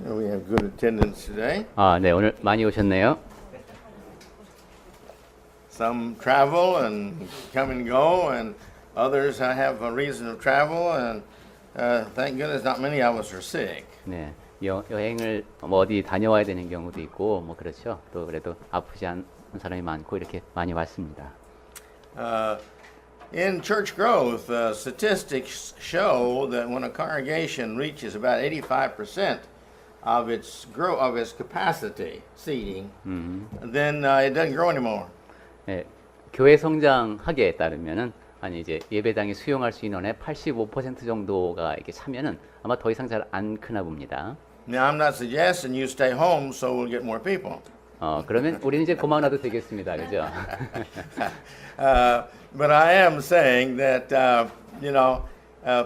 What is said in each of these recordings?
We have good attendance today. 아, 네, 오늘 많이 오셨네요. Some travel and come and go, and others have a reason to travel, and thank goodness not many of us are sick. 네, 여행을 뭐 어디 다녀와야 되는 경우도 있고, 뭐 그렇죠. 또 그래도 아프지 않은 사람이 많고 이렇게 많이 왔습니다. In church growth, statistics show that when a congregation reaches about 85% of its capacity seating, then it doesn't grow anymore. 네, 교회 성장학에 따르면은 아니 이제 예배당이 수용할 수 있는 인원의 85% 정도가 이렇게 차면은 아마 더 이상 잘 안 크나 봅니다. Now, I'm not suggesting you stay home so we'll get more people. 그러면 우리는 이제 고만놔도 되겠습니다, 그죠? But I am saying that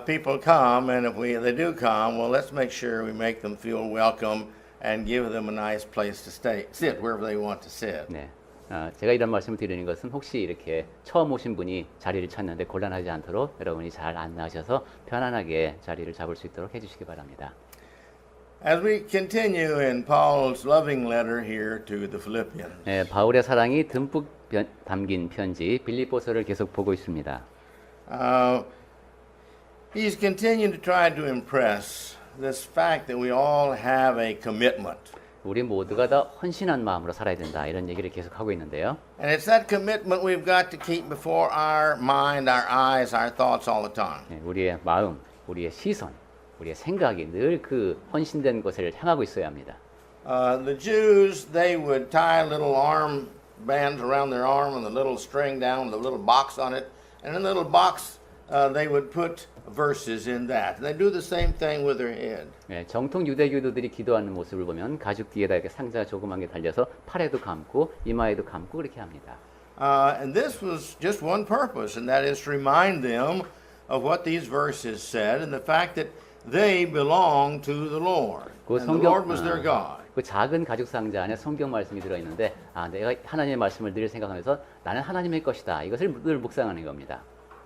people come, and if they do come, well, let's make sure we make them feel welcome and give them a nice place to sit wherever they want to sit. 네. 제가 이런 말씀을 드리는 것은 혹시 이렇게 처음 오신 분이 자리를 찾는데 곤란하지 않도록 여러분이 잘 안내하셔서 편안하게 자리를 잡을 수 있도록 해주시기 바랍니다. As we continue in Paul's loving letter here to the Philippians, 네, 바울의 사랑이 듬뿍 담긴 편지 빌립보서를 계속 보고 있습니다. he's continuing to try to impress this fact that we all have a commitment. 우리 모두가 다 헌신한 마음으로 살아야 된다 이런 얘기를 계속 하고 있는데요. And it's that commitment we've got to keep before our mind, our eyes, our thoughts all the time. 네, 우리의 마음, 우리의 시선, 우리의 생각이 늘 그 헌신된 것을 향하고 있어야 합니다. The Jews, they would tie little arm bands around their arm and the little string down with a little box on it. And in the little box, they would put verses in that. And they do the same thing with their head. 네, 정통 유대교도들이 기도하는 모습을 보면 가죽 뒤에다 이렇게 상자 조그만 게 달려서 팔에도 감고 이마에도 감고 그렇게 합니다. And this was just one purpose, and that is to remind them of what these verses said and the fact that they belong to the Lord. And the Lord was their God. 그 작은 가죽 상자 안에 성경 말씀이 들어 있는데 내가 하나님의 말씀을 늘 생각하면서 나는 하나님의 것이다. 이것을 늘 묵상하는 겁니다.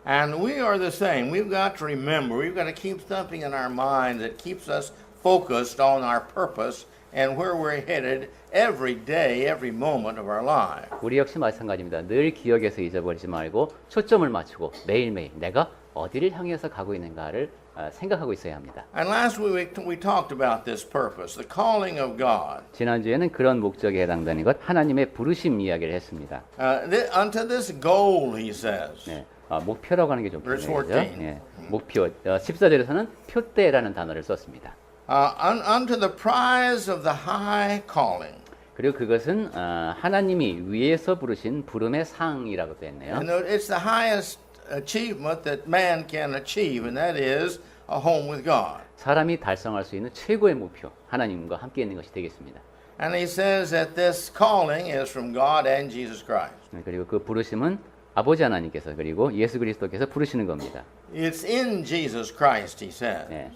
And we are the same. We've got to remember, we've got to keep something in our mind that keeps us focused on our purpose and where we're headed every day, every moment of our life. 우리 역시 마찬가지입니다. 늘 기억에서 잊어버리지 말고 초점을 맞추고 매일매일 내가 어디를 향해서 가고 있는가를 생각하고 있어야 합니다. And last week we talked about this purpose, the calling of God. 지난주에는 그런 목적에 해당되는 것 하나님의 부르심 이야기를 했습니다. Unto this goal, he says. 네, 목표라고 하는 게 좀 Verse 필요해요. 14. 네, 목표. 14절에서는 표대라는 단어를 썼습니다. Unto the prize of the high calling. 그리고 그것은 하나님이 위에서 부르신 부름의 상이라고도 했네요. And it's the highest achievement that man can achieve, and that is a home with God. 사람이 달성할 수 있는 최고의 목표, 하나님과 함께 있는 것이 되겠습니다. And he says that this calling is from God and Jesus Christ. 그리고 그 부르심은 아버지 하나님께서 그리고 예수 그리스도께서 부르시는 겁니다. It's in Jesus Christ, he said. 네,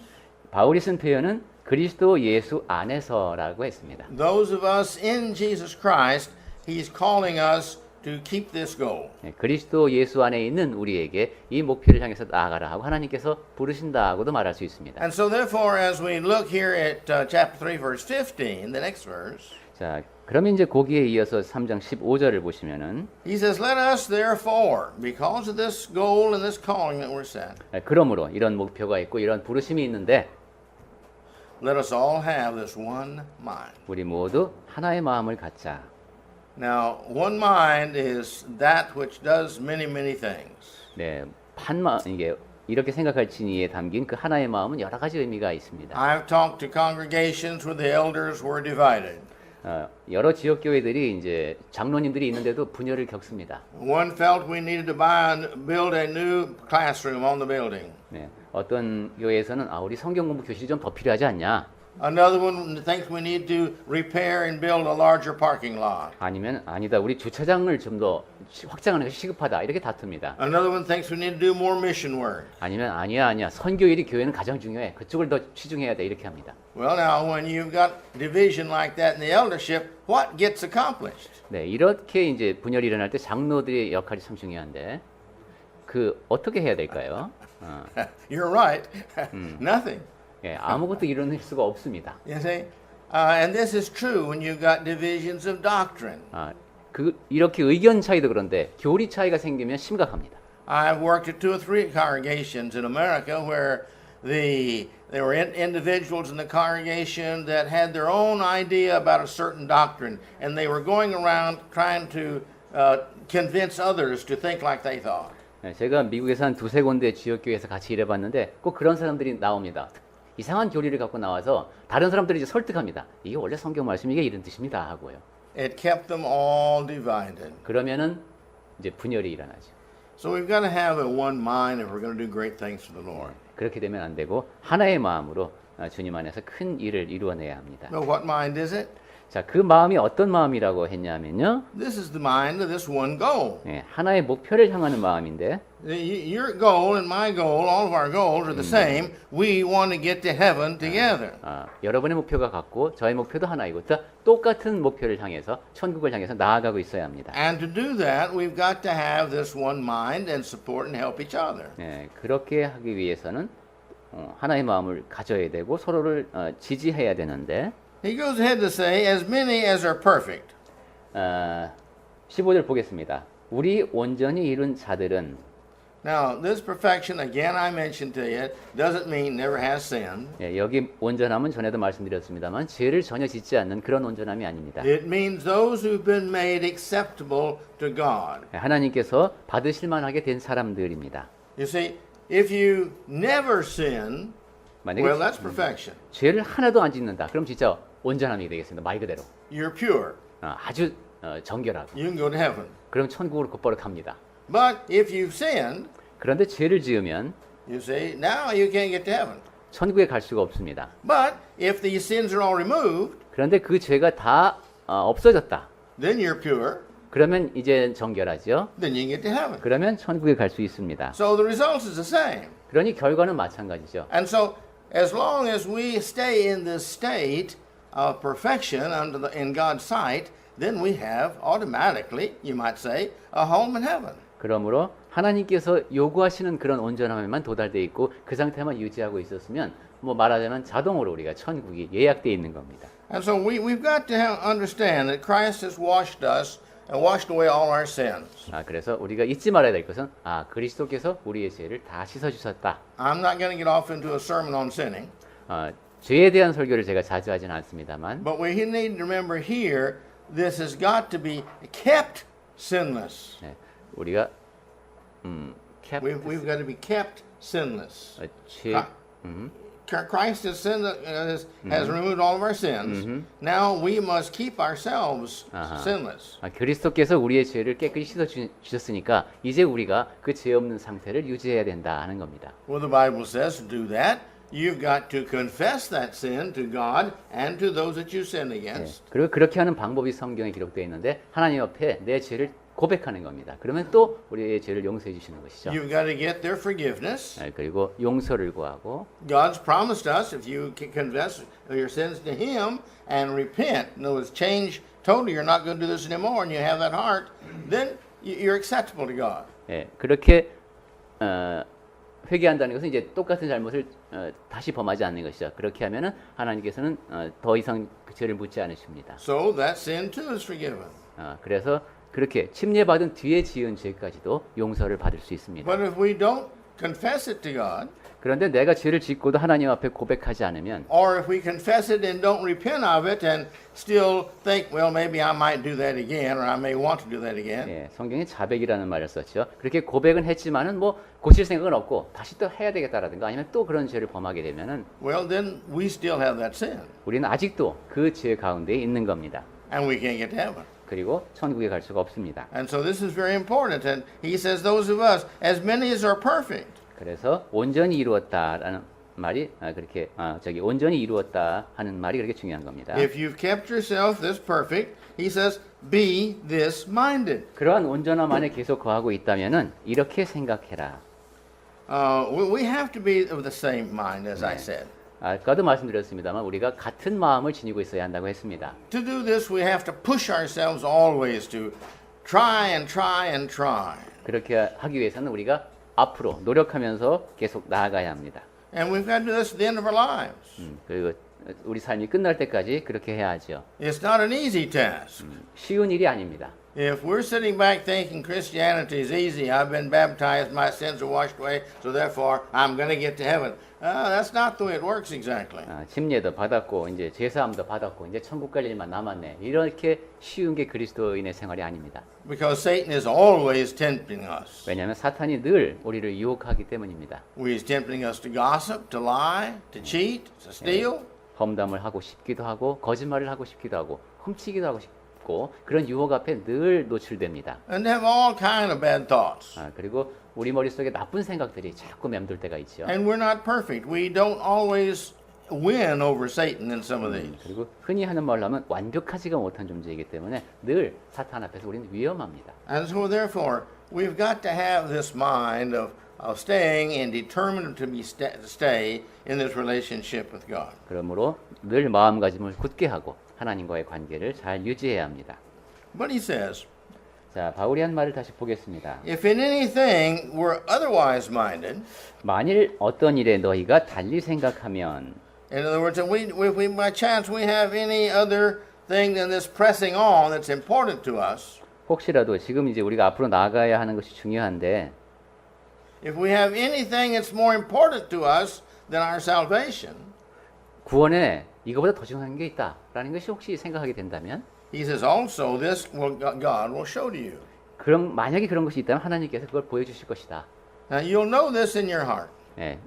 바울이 쓴 표현은 그리스도 예수 안에서라고 했습니다. Those of us in Jesus Christ, he's calling us to keep this goal. 네, 그리스도 예수 안에 있는 우리에게 이 목표를 향해서 나아가라 하고 하나님께서 부르신다고도 말할 수 있습니다. And so therefore, as we look here at chapter 3, verse 15, the next verse, 자, 그러면 이제 거기에 이어서 3장 15절을 보시면은 he says, let us therefore, because of this goal and this calling that we're set, 그러므로 이런 목표가 있고 이런 부르심이 있는데 let us all have this one mind. 우리 모두 하나의 마음을 갖자. Now, one mind is that which does many, many things. 네, 이게 이렇게 생각할 진리에 담긴 그 하나의 마음은 여러 가지 의미가 있습니다. I've talked to congregations where the elders were divided. 여러 지역 교회들이 이제 장로님들이 있는데도 분열을 겪습니다. One felt we needed to build a new classroom on the building. 네, 어떤 교회에서는 우리 성경 공부 교실이 좀 더 필요하지 않냐? Another one thinks we need to repair and build a larger parking lot. 아니면 아니다, 우리 주차장을 좀 더 확장하는 것이 시급하다 이렇게 다툽니다. Another one thinks we need to do more mission work. 아니면 아니야 선교일이 교회는 가장 중요해 그쪽을 더 치중해야 돼 이렇게 합니다. Well, now when you've got division like that in the eldership, what gets accomplished? 네, 이렇게 이제 분열이 일어날 때 장로들의 역할이 참 중요한데 그 어떻게 해야 될까요? You're right. Nothing. 예, 아무것도 이뤄낼 수가 없습니다. You see? And this is true when you've got divisions of doctrine. 이렇게 의견 차이도 그런데 교리 차이가 생기면 심각합니다. I've worked at 2 or 3 congregations in America where there were individuals in the congregation that had their own idea about a certain doctrine, and they were going around trying to convince others to think like they thought. 제가 미국에서 한 2-3군데 지역교회에서 같이 일해봤는데 꼭 그런 사람들이 나옵니다. 이상한 교리를 갖고 나와서 다른 사람들이 이제 설득합니다. 이게 원래 성경 말씀 이게 이런 뜻입니다 하고요. It kept them all divided. 그러면은 이제 분열이 일어나죠. So we've got to have a one mind if we're going to do great things for the Lord. 그렇게 되면 안 되고 하나의 마음으로 주님 안에서 큰 일을 이루어내야 합니다. But what mind is it? 자, 그 마음이 어떤 마음이라고 했냐면요. This is the mind of this one goal. 예, 하나의 목표를 향하는 마음인데 Your goal and my goal, all of our goals are the same. We want to get to heaven together. 여러분의 목표가 같고 저의 목표도 하나이고 똑같은 목표를 향해서 천국을 향해서 나아가고 있어야 합니다. And to do that, we've got to have this one mind and support and help each other. 예, 그렇게 하기 위해서는 하나의 마음을 가져야 되고 서로를 지지해야 되는데 He goes ahead to say, as many as are perfect. 15절 보겠습니다. 우리 온전히 이룬 자들은 Now, this perfection, again I mentioned to you, doesn't mean never has sinned. 예, 여기 온전함은 전에도 말씀드렸습니다만 죄를 전혀 짓지 않는 그런 온전함이 아닙니다. It means those who've been made acceptable to God. 하나님께서 받으실 만하게 된 사람들입니다. You see, if you never sin, 만약에 well, that's perfection. 죄를 하나도 안 짓는다. 그럼 진짜 온전함이 되겠습니다. 말 그대로. You're pure. 아주 정결하고. You can go to heaven. 그럼 천국으로 곧바로 갑니다. But if you've sinned, 그런데 죄를 지으면 you see, now you can't get to heaven. 천국에 갈 수가 없습니다. But if these sins are all removed, 그런데 그 죄가 다 없어졌다. then you're pure. 그러면 이제 정결하죠. Then you can get to heaven. 그러면 천국에 갈 수 있습니다. So the result is the same. 그러니 결과는 마찬가지죠. And so, as long as we stay in this state of perfection in God's sight, then we have automatically, you might say, a home in heaven. 그러므로 하나님께서 요구하시는 그런 온전함에만 도달돼 있고 그 상태만 유지하고 있었으면 뭐 말하자면 자동으로 우리가 천국이 예약돼 있는 겁니다. And so we've got to understand that Christ has washed us and washed away all our sins. 그래서 우리가 잊지 말아야 될 것은 그리스도께서 우리의 죄를 다 씻어 주셨다. I'm not going to get off into a sermon on sinning. 죄에 대한 설교를 제가 자주 하지는 않습니다만 But we need to remember here, this has got to be kept sinless. 네, 우리가 We've got to be kept sinless. 죄 Christ has removed all of our sins. Now we must keep ourselves sinless. 그리스도께서 우리의 죄를 깨끗이 씻어 주셨으니까 이제 우리가 그 죄 없는 상태를 유지해야 된다 하는 겁니다. Well, the Bible says to do that, you've got to confess that sin to God and to those that you sin against. 그리고 그렇게 하는 방법이 성경에 기록되어 있는데 하나님 앞에 내 죄를 고백하는 겁니다. 그러면 또 우리의 죄를 용서해 주시는 것이죠. You've got to get their forgiveness. 그리고 용서를 구하고 God's promised us if you confess your sins to Him and repent, in other words, change totally, you're not going to do this anymore, and you have that heart, then you're acceptable to God. 그렇게 회개한다는 것은 이제 똑같은 잘못을 다시 범하지 않는 것이죠. 그렇게 하면은 하나님께서는 더 이상 그 죄를 묻지 않으십니다. So that sin too is forgiven. 그래서 그렇게 침례받은 뒤에 지은 죄까지도 용서를 받을 수 있습니다. But if we don't confess it to God, 그런데 내가 죄를 짓고도 하나님 앞에 고백하지 않으면 or if we confess it and don't repent of it and still think, well, maybe I might do that again, or I may want to do that again. 성경에 자백이라는 말을 썼죠. 그렇게 고백은 했지만은 뭐 고칠 생각은 없고 다시 또 해야 되겠다라든가 아니면 또 그런 죄를 범하게 되면은 Well, then we still have that sin, 우리는 아직도 그 죄 가운데 있는 겁니다. and we can't get to heaven. 그리고 천국에 갈 수가 없습니다. And so this is very important. And he says, those of us, as many as are perfect. 그래서 온전히 이루었다라는 말이 그렇게 온전히 이루었다 하는 말이 그렇게 중요한 겁니다. If you've kept yourself this perfect, he says, be this minded. 그러한 온전함 안에 계속 거하고 있다면은 이렇게 생각해라. We have to be of the same mind, as I said. 아까도 말씀드렸습니다만 우리가 같은 마음을 지니고 있어야 한다고 했습니다. To do this, we have to push ourselves always to try and try and try. 그렇게 하기 위해서는 우리가 앞으로 노력하면서 계속 나아가야 합니다. And we've got to do this at the end of our lives. 그리고 우리 삶이 끝날 때까지 그렇게 해야 하죠. It's not an easy task. 쉬운 일이 아닙니다. If we're sitting back thinking Christianity is easy, I've been baptized, my sins are washed away, so therefore I'm going to get to heaven. That's not the way it works exactly. 침례도 받았고 이제 제사함도 받았고 이제 천국 갈 일만 남았네. 이렇게 쉬운 게 그리스도인의 생활이 아닙니다. Because Satan is always tempting us. 왜냐하면 사탄이 늘 우리를 유혹하기 때문입니다. He's tempting us to gossip, to lie, to cheat, to steal. 험담을 하고 싶기도 하고 거짓말을 하고 싶기도 하고 훔치기도 하고 싶고 그런 유혹 앞에 늘 노출됩니다. And to have all kind of bad thoughts. 그리고 우리 머릿속에 나쁜 생각들이 자꾸 맴돌 때가 있죠. And we're not perfect. We don't always win over Satan in some of these. 그리고 흔히 하는 말로 하면 완벽하지가 못한 존재이기 때문에 늘 사탄 앞에서 우리는 위험합니다. And so therefore, we've got to have this mind of staying and determined to stay in this relationship with God. 그러므로 늘 마음가짐을 굳게 하고 하나님과의 관계를 잘 유지해야 합니다. But he says, 자, 바울이 한 말을 다시 보겠습니다. if in anything we're otherwise minded, 만일 어떤 일에 너희가 달리 생각하면 in other words, if we by chance we have any other thing than this pressing on that's important to us, 혹시라도 지금 이제 우리가 앞으로 나아가야 하는 것이 중요한데 if we have anything that's more important to us than our salvation, 구원에 이거보다 더 중요한 게 있다라는 것이 혹시 생각하게 된다면 he says also this God will show to you. 그럼 만약에 그런 것이 있다면 하나님께서 그걸 보여주실 것이다. Now you'll know this in your heart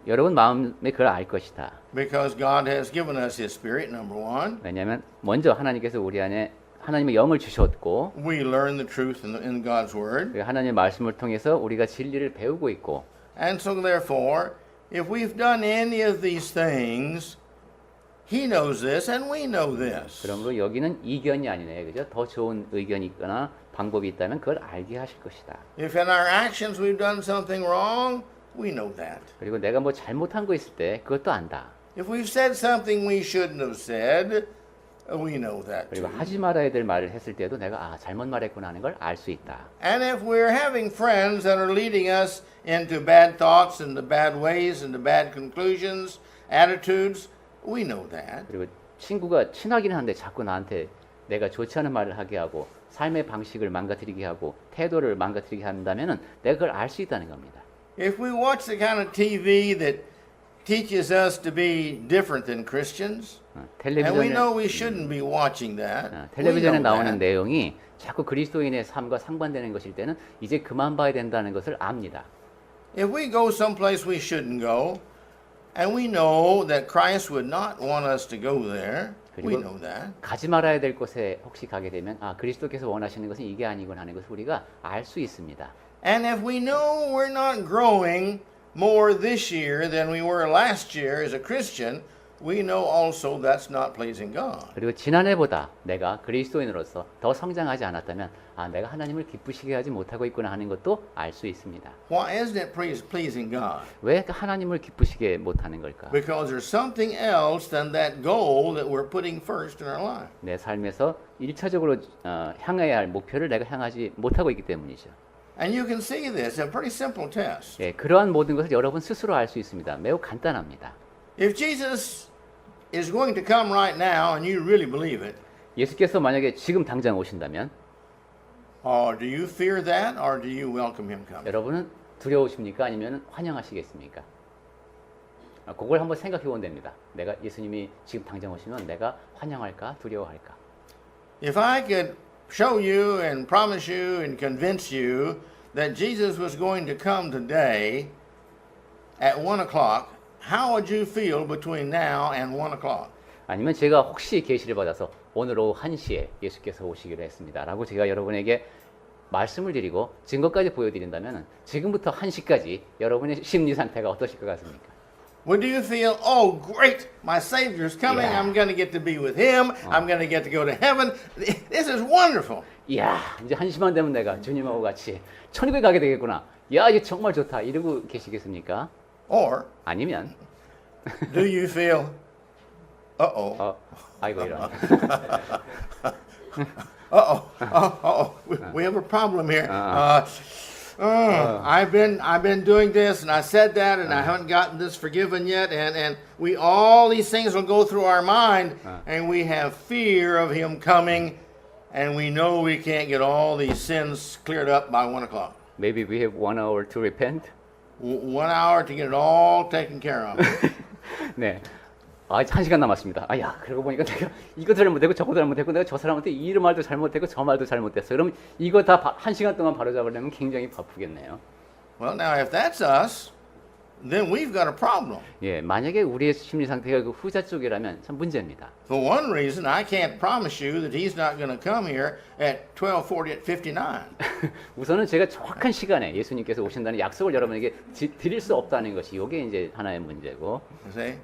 여러분 마음에 그걸 알 것이다. because God has given us His Spirit, number one. 왜냐하면 먼저 하나님께서 우리 안에 하나님의 영을 주셨고 We learn the truth in God's Word. 그리고 하나님의 말씀을 통해서 우리가 진리를 배우고 있고 And so therefore, if we've done any of these things, He knows this and we know this. 그러므로 여기는 이견이 아니네. 그죠? 더 좋은 의견이 있거나 방법이 있다면 그걸 알게 하실 것이다. If in our actions we've done something wrong, we know that. 그리고 내가 뭐 잘못한 거 있을 때 그것도 안다. If we've said something we shouldn't have said, we know that 그리고 too. 하지 말아야 될 말을 했을 때도 내가 잘못 말했구나 하는 걸 알 수 있다. And if we're having friends that are leading us into bad thoughts and the bad ways and the bad conclusions, attitudes, we know that. 그리고 친구가 친하긴 한데 자꾸 나한테 내가 좋지 않은 말을 하게 하고 삶의 방식을 망가뜨리게 하고 태도를 망가뜨리게 한다면은 내가 그걸 알 수 있다는 겁니다. If we watch the kind of TV that teaches us to be different than Christians, and we know we shouldn't be watching that, we 텔레비전에 know 나오는 that. 내용이 자꾸 그리스도인의 삶과 상반되는 것일 때는 이제 그만 봐야 된다는 것을 압니다. If we go someplace we shouldn't go, and we know that Christ would not want us to go there, we know that. 가지 말아야 될 곳에 혹시 가게 되면 그리스도께서 원하시는 것은 이게 아니군 하는 것을 우리가 알 수 있습니다. And if we know we're not growing more this year than we were last year as a Christian, we know also that's not pleasing God. 그리고 지난해보다 내가 그리스도인으로서 더 성장하지 않았다면 내가 하나님을 기쁘시게 하지 못하고 있구나 하는 것도 알 수 있습니다. Why isn't it pleasing God? 왜 하나님을 기쁘시게 못하는 걸까? Because there's something else than that goal that we're putting first in our life. 내 삶에서 1차적으로 향해야 할 목표를 내가 향하지 못하고 있기 때문이죠. And you can see this, a pretty simple test. 그러한 모든 것을 여러분 스스로 알 수 있습니다. 매우 간단합니다. If Jesus is going to come right now and you really believe it, 예수께서 만약에 지금 당장 오신다면 do you fear that or do you welcome him coming? 여러분은 두려우십니까? 아니면 환영하시겠습니까? 그걸 한번 생각해 보면 됩니다. 내가 예수님이 지금 당장 오시면 내가 환영할까? 두려워할까? If I could show you and promise you and convince you that Jesus was going to come today at 1 o'clock, how would you feel between now and 1 o'clock? 아니면 제가 혹시 계시를 받아서 오늘 오후 1시에 예수께서 오시기로 했습니다. 라고 제가 여러분에게 말씀을 드리고 증거까지 보여드린다면 지금부터 1시까지 여러분의 심리 상태가 어떠실 것 같습니까? Would you feel, oh, great, my Savior's coming, Yeah. I'm going to get to be with Him, I'm going to get to go to heaven, this is wonderful. 이야, 이제 1시만 되면 내가 주님하고 같이 천국에 가게 되겠구나. 야, 이게 정말 좋다. 이러고 계시겠습니까? Or 아니면 do you feel, uh-oh, 아이고 이런. we have a problem here. I've been doing this and I said that and I haven't gotten this forgiven yet and we all these things will go through our mind and we have fear of him coming and we know we can't get all these sins cleared up by 1 o'clock. Maybe we have 1 hour to repent. 1 hour to get it all taken care of. 네. 아, 1시간 남았습니다. 아, 야, 그러고 보니까 내가 이것도 잘못되고 저것도 잘못했고 내가 저 사람한테 이 말도 잘못했고 저 말도 잘못했어. 그럼 이거 다 1시간 동안 바로잡으려면 굉장히 바쁘겠네요. Well, now if that's us, then we've got a problem. 예, 만약에 우리의 심리 상태가 그 후자 쪽이라면 참 문제입니다. For one reason, I can't promise you that he's not going to come here at 12:40 at 59. 우선은 제가 정확한 시간에 예수님께서 오신다는 약속을 여러분에게 드릴 수 없다는 것이 이게 이제 하나의 문제고. You see?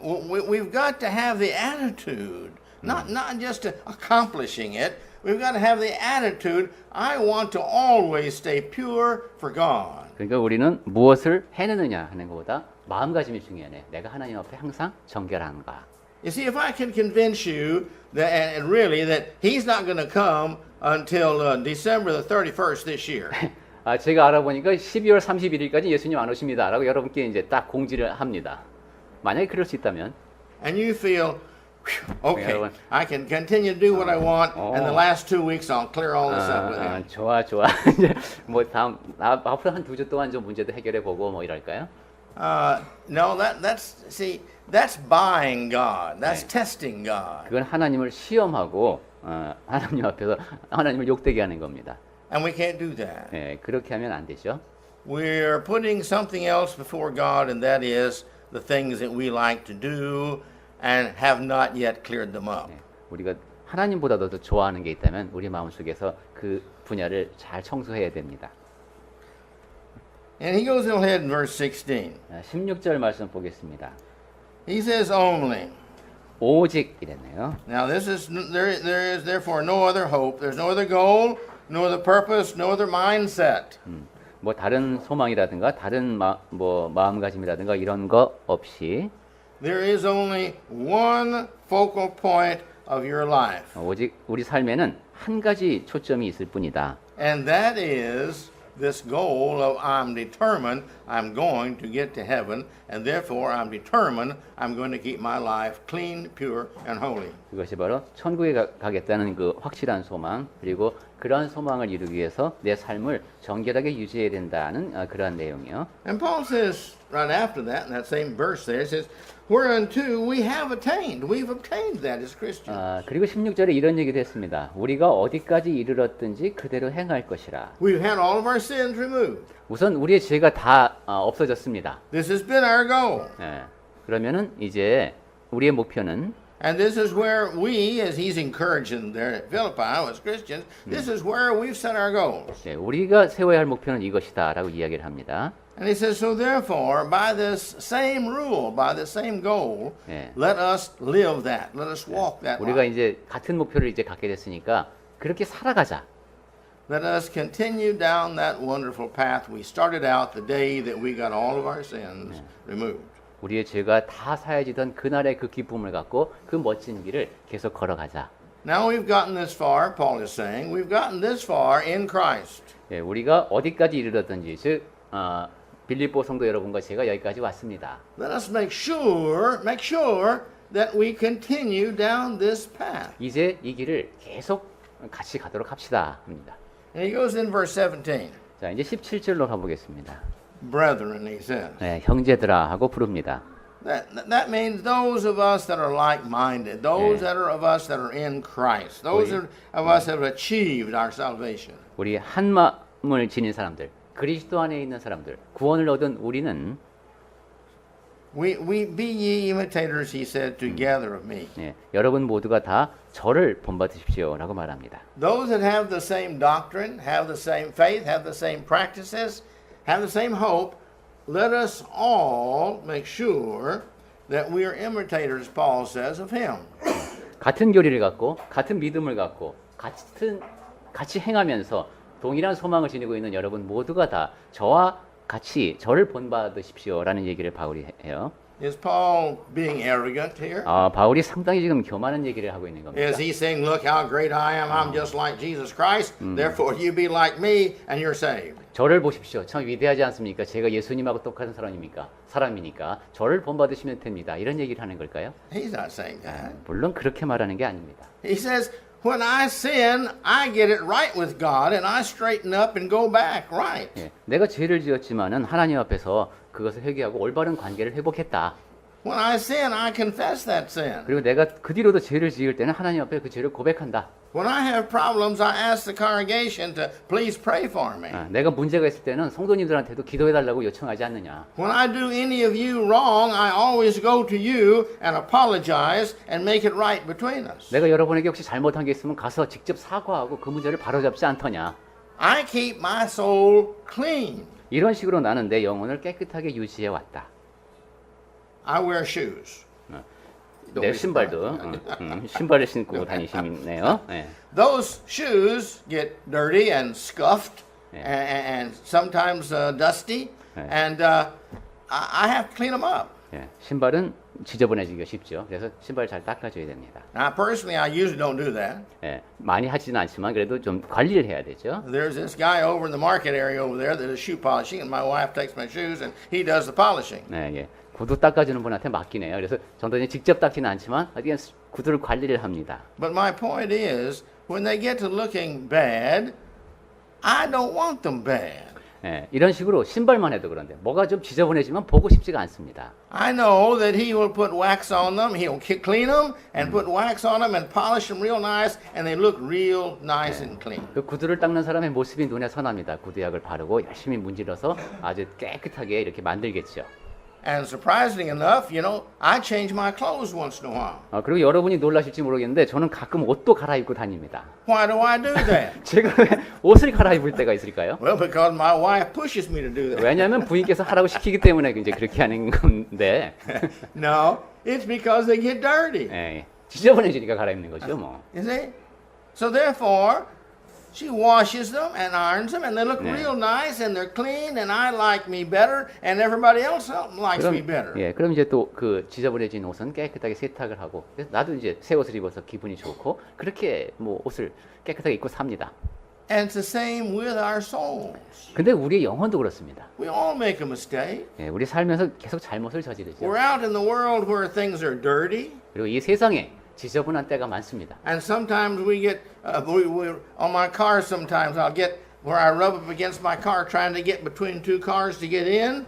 We've got to have the attitude, not just accomplishing it. We've got to have the attitude, I want to always stay pure for God. 그러니까 우리는 무엇을 해내느냐 하는 것보다 마음가짐이 중요하네. 내가 하나님 앞에 항상 정결한가. You see, if I can convince you that, and really, that he's not going to come until December the 31st this year. 아, 제가 알아보니까 12월 31일까지 예수님 안 오십니다라고 여러분께 이제 딱 공지를 합니다. 만약에 그럴 수 있다면, And you feel, okay, 여러분. I can continue to do what I want, and the last 2 weeks I'll clear all this up with him. 좋아. 이제 뭐 다음 앞으로 한 2주 동안 좀 문제도 해결해 보고 뭐 이럴까요? No, that's buying God. That's testing God. 그건 하나님을 시험하고 하나님 앞에서 하나님을 욕되게 하는 겁니다. And we can't do that. 예, 그렇게 하면 안 되죠. We're putting something else before God, and that is the things that we like to do and have not yet cleared them up. 예, 우리가 하나님보다도 더 좋아하는 게 있다면 우리 마음속에서 그 분야를 잘 청소해야 됩니다. And he goes ahead in verse 16. 16절 말씀 보겠습니다. He says only. 오직 이랬네요. Now there is therefore no other hope. There's no other goal, no other purpose, no other mindset. 뭐 다른 소망이라든가 다른 마음가짐이라든가 이런 거 없이 There is only one focal point of your life. 오직 우리 삶에는 한 가지 초점이 있을 뿐이다. And that is this goal of I'm determined I'm going to get to heaven, and therefore I'm determined I'm going to keep my life clean, pure, and holy. 그것이 바로 천국에 가겠다는 그 확실한 소망, 그리고 그러한 소망을 이루기 위해서 내 삶을 정결하게 유지해야 된다는 그러한 내용이요. And Paul says right after that, in that same verse there, it says, whereunto we have attained. We've obtained that as Christians. 그리고 16절에 이런 얘기도 했습니다. 우리가 어디까지 이르렀든지 그대로 행할 것이라. We've had all of our sins removed. 우선 우리의 죄가 다 없어졌습니다. This has been our goal. 예, 그러면은 이제 우리의 목표는 And this is where we, as he's encouraging there at Philippi as Christians, this is where we've set our goals. 예, 우리가 세워야 할 목표는 이것이다라고 이야기를 합니다. And he says, so therefore, by this same rule, by the same goal, 예. let us live that. Let us walk that 우리가 life. 이제 같은 목표를 이제 갖게 됐으니까 그렇게 살아가자. Let us continue down that wonderful path we started out the day that we got all of our sins removed. 우리의 죄가 다 사해지던 그날의 그 기쁨을 갖고 그 멋진 길을 계속 걸어가자. Now we've gotten this far, Paul is saying, we've gotten this far in Christ. 예, 우리가 어디까지 이르렀든지 즉 빌립보 성도 여러분과 제가 여기까지 왔습니다. Let us make sure that we continue down this path. 이제 이 길을 계속 같이 가도록 합시다. 합니다. And he goes in verse 17. 자, 이제 17절로 가보겠습니다. Brethren, he says. 네, 형제들아 하고 부릅니다. That means those of us that are like-minded, those that are of us that are in Christ, those of us that have achieved our salvation. 우리 한 마음을 지닌 사람들, 그리스도 안에 있는 사람들, 구원을 얻은 우리는 We be ye imitators, he said, together of me. 예, 여러분 모두가 다 저를 본받으십시오라고 말합니다. Those that have the same doctrine, have the same faith, have the same practices, have the same hope, let us all make sure that we are imitators, Paul says, of him. 같은 교리를 갖고 같은 믿음을 갖고 같이 행하면서 동일한 소망을 지니고 있는 여러분 모두가 다 저와 같이 저를 본받으십시오라는 얘기를 바울이 해요. Is Paul being arrogant here? 바울이 상당히 지금 교만한 얘기를 하고 있는 겁니다. Is he saying, look how great I am, I'm just like Jesus Christ, therefore you be like me and you're saved? 저를 보십시오. 참 위대하지 않습니까? 제가 예수님하고 똑같은 사람이니까 저를 본받으시면 됩니다. 이런 얘기를 하는 걸까요? He's not saying that. 물론 그렇게 말하는 게 아닙니다. He says, when I sin, I get it right with God and I straighten up and go back right. 예, 내가 죄를 지었지만은 하나님 앞에서 그것을 회개하고 올바른 관계를 회복했다. When I sin, I confess that sin. 그리고 내가 그 뒤로도 죄를 지을 때는 하나님 앞에 그 죄를 고백한다. When I have problems, I ask the congregation to please pray for me. 내가 문제가 있을 때는 성도님들한테도 기도해달라고 요청하지 않느냐. When I do any of you wrong, I always go to you and apologize and make it right between us. 내가 여러분에게 혹시 잘못한 게 있으면 가서 직접 사과하고 그 문제를 바로잡지 않더냐. I keep my soul clean. 이런 식으로 나는 내 영혼을 깨끗하게 유지해 왔다. I wear shoes. 내 신발도 신발을 신고 다니시네요. 네. Those shoes get dirty and scuffed Yeah. and sometimes dusty, and I have to clean them up. 예, 신발은 지저분해지기가 쉽죠. 그래서 신발 잘 닦아줘야 됩니다. Now, personally, I usually don't do that. 예, 많이 하지는 않지만 그래도 좀 관리를 해야 되죠. There's this guy over in the market area over there that is shoe polishing, and my wife takes my shoes and he does the polishing. 네, 예. 구두 닦아주는 분한테 맡기네요. 그래서 전도연이 직접 닦지는 않지만 어디에 구두를 관리를 합니다. But my point is, when they get to looking bad, I don't want them bad. 예, 이런 식으로 신발만 해도 그런데 뭐가 좀 지저분해지면 보고 싶지가 않습니다. I know that he will put wax on them, he'll clean them and put wax on them and polish them real nice, and they look real nice and clean. 그 구두를 닦는 사람의 모습이 눈에 선합니다. 구두약을 바르고 열심히 문질러서 아주 깨끗하게 이렇게 만들겠죠. And surprisingly enough, you know, I change my clothes once in a while. 그리고 여러분이 놀라실지 모르겠는데 저는 가끔 옷도 갈아입고 다닙니다. Why do I do that? 제가 왜 옷을 갈아입을 때가 있을까요? Well, because my wife pushes me to do that. 왜냐하면 부인께서 하라고 시키기 때문에 이제 그렇게 하는 건데 No, it's because they get dirty. 예, 지저분해지니까 갈아입는 거죠 뭐. You see? So therefore, she washes them and irons them, and they look real nice, and they're clean, and I like me better, and everybody else likes me better. 예, 그럼 이제 또 그 지저분해진 옷은 깨끗하게 세탁을 하고 그래서 나도 이제 새 옷을 입어서 기분이 좋고 그렇게 뭐 옷을 깨끗하게 입고 삽니다. And it's the same with our souls. 근데 우리의 영혼도 그렇습니다. We all make a mistake. 예, 우리 살면서 계속 잘못을 저지르죠. We're out in the world where things are dirty, 그리고 이 세상에 지저분한 때가 많습니다. and sometimes we get, on my car sometimes I'll get where I rub up against my car trying to get between two cars to get in.